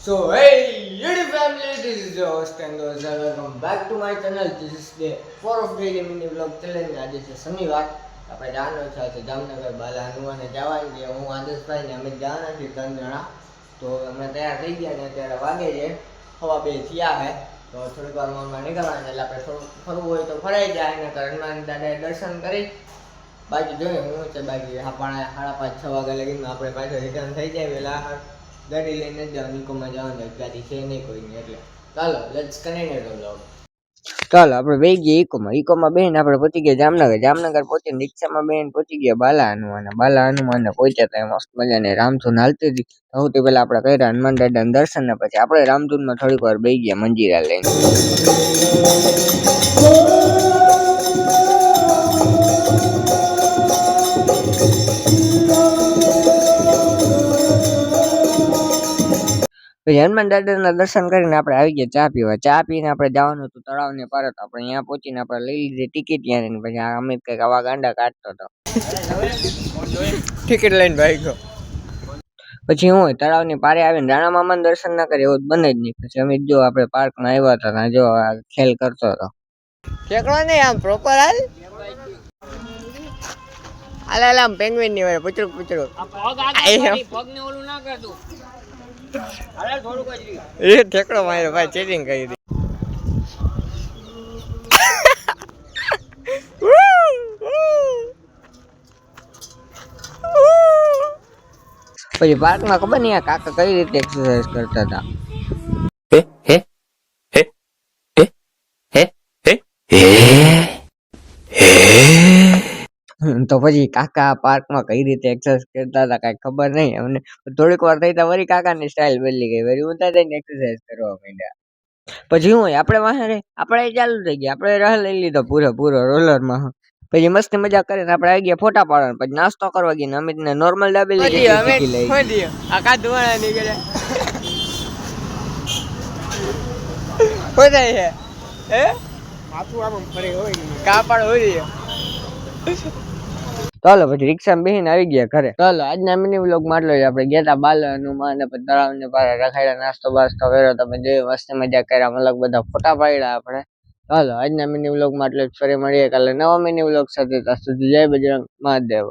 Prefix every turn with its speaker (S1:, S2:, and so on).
S1: So hey YouTube family, this is your host and host. Welcome back to my channel. This is the 4 of daily mini vlog challenge. આજે છે શનિવાર. આપણે જવાનું છે જામનગર બાલા હનુમાને જવાનું છે. હું આદેશભાઈ ને અમે જવાના છીએ 3 જણા. તો અમે તૈયાર થઈ ગયા ને અત્યારે વાગે છે 2:30 થયા છે. તો થોડીક વારમાં નીકળવાના એટલે આપણે થોડું ફરવું હોય તો ફરાઈ જાય ને હનુમાન દાદાએ દર્શન કરી બાકી જોઈએ હું છે બાકી 5:30-6 વાગ્યા લગીમાં આપણે પાછો રિટર્ન થઈ જાય વહેલા ગાડી લઈને જ નિકોમાં જવાનું ગાડી છે નહીં કોઈની એટલે ચાલો લેટ્સ કન્ટિન્યુ ધ વ્લોગ. ચાલો આપણે બેસી ગયા ઈકોમાં બેહીને આપણે પહોંચી ગયા જામનગર પહોંચીને રિક્ષામાં બેહીને પહોંચી ગયા બાલા હનુમાન પહોંચ્યા હતા મસ્ત મજાની રામધૂન હાલતી હતી. સૌથી પહેલા આપણે કર્યા હનુમાન દાદાના દર્શન ને પછી આપણે રામધૂનમાં થોડીક વાર બેસી ગયા મંજીરા લઈને. પછી હનુમાન દાદાના દર્શન કરીને આપણે આવી ગયા ચા પીવા. ચા પીને આપણે જવાનું હતું તળાવને પાર. આપણે અહીંયા પહોંચીને આપણે લઈ લીધી ટિકિટ ત્યાં પછી અમિત કંઈક આવા ગાંડા કાઢતો હતો. ટિકિટ લઈને ભાઈ ગયો. પછી હું તળાવની પારે આવીને રાણા મામાના દર્શન ના કરે એવું બને જ નહીં. પછી અમિત જો આપણે પાર્કમાં આવ્યા હતા જો ખેલ કરતો હતો. ઠેકડો નહીં આમ પ્રોપર હાલ આમ પેંગ્વિન ની વાય પૂછડું પગ ને ઓલું ના કરતું. એ ઠેકડો માર્યો ભાઈ ચેટિંગ કરી હતી. પછી પાર્કમાં ખબર નહીં આ કાકા કઈ રીતે એક્સરસાઇઝ કરતા હતા. તો પછી કાકા પાર્કમાં કઈ રીતે એક્સરસાઇઝ કરતા હતા કઈ ખબર નહીં અમને. થોડીક વાર થઈ વળી કાકાની સ્ટાઇલ બદલી ગઈ વળી ઉતા થઈને એક્સરસાઇઝ કરવા માંડ્યા. પછી હું આપણે વાહે આપણે ચાલુ થઈ ગયા. આપણે રહ લઈ લીધો પૂરો રોલરમાં. પછી મસ્ત મજા કરીને આપણે આવી ગયા ફોટા પાડવા. પછી નાસ્તો કરવા ગયા. અમિત ને નોર્મલ દાબેલી લઈ આખા ધુવાણા નીકળે હોય છે હે માથું આમ ફરે હોય કાપડ હોય. ચાલો પછી રિક્ષામાં બેસીને આવી ગયા ઘરે. ચાલો આજના મિની વ્લોગ માં આટલો જ. આપણે ગયા હતા બાલ હનુમાન ને પછી તળાવ ને પાર રખાડ્યા નાસ્તો બાસ્તો કર્યો. તમે જોયું મસ્ત મજા કર્યા મતલબ બધા ફોટા પાડ્યા આપણે. ચાલો આજના મિની વ્લોગ માં આટલો જ. ફરી મળીએ કાલે નવા મિની વ્લોગ સાથે. ત્યાં સુધી જય બજરંગ મહાદેવ.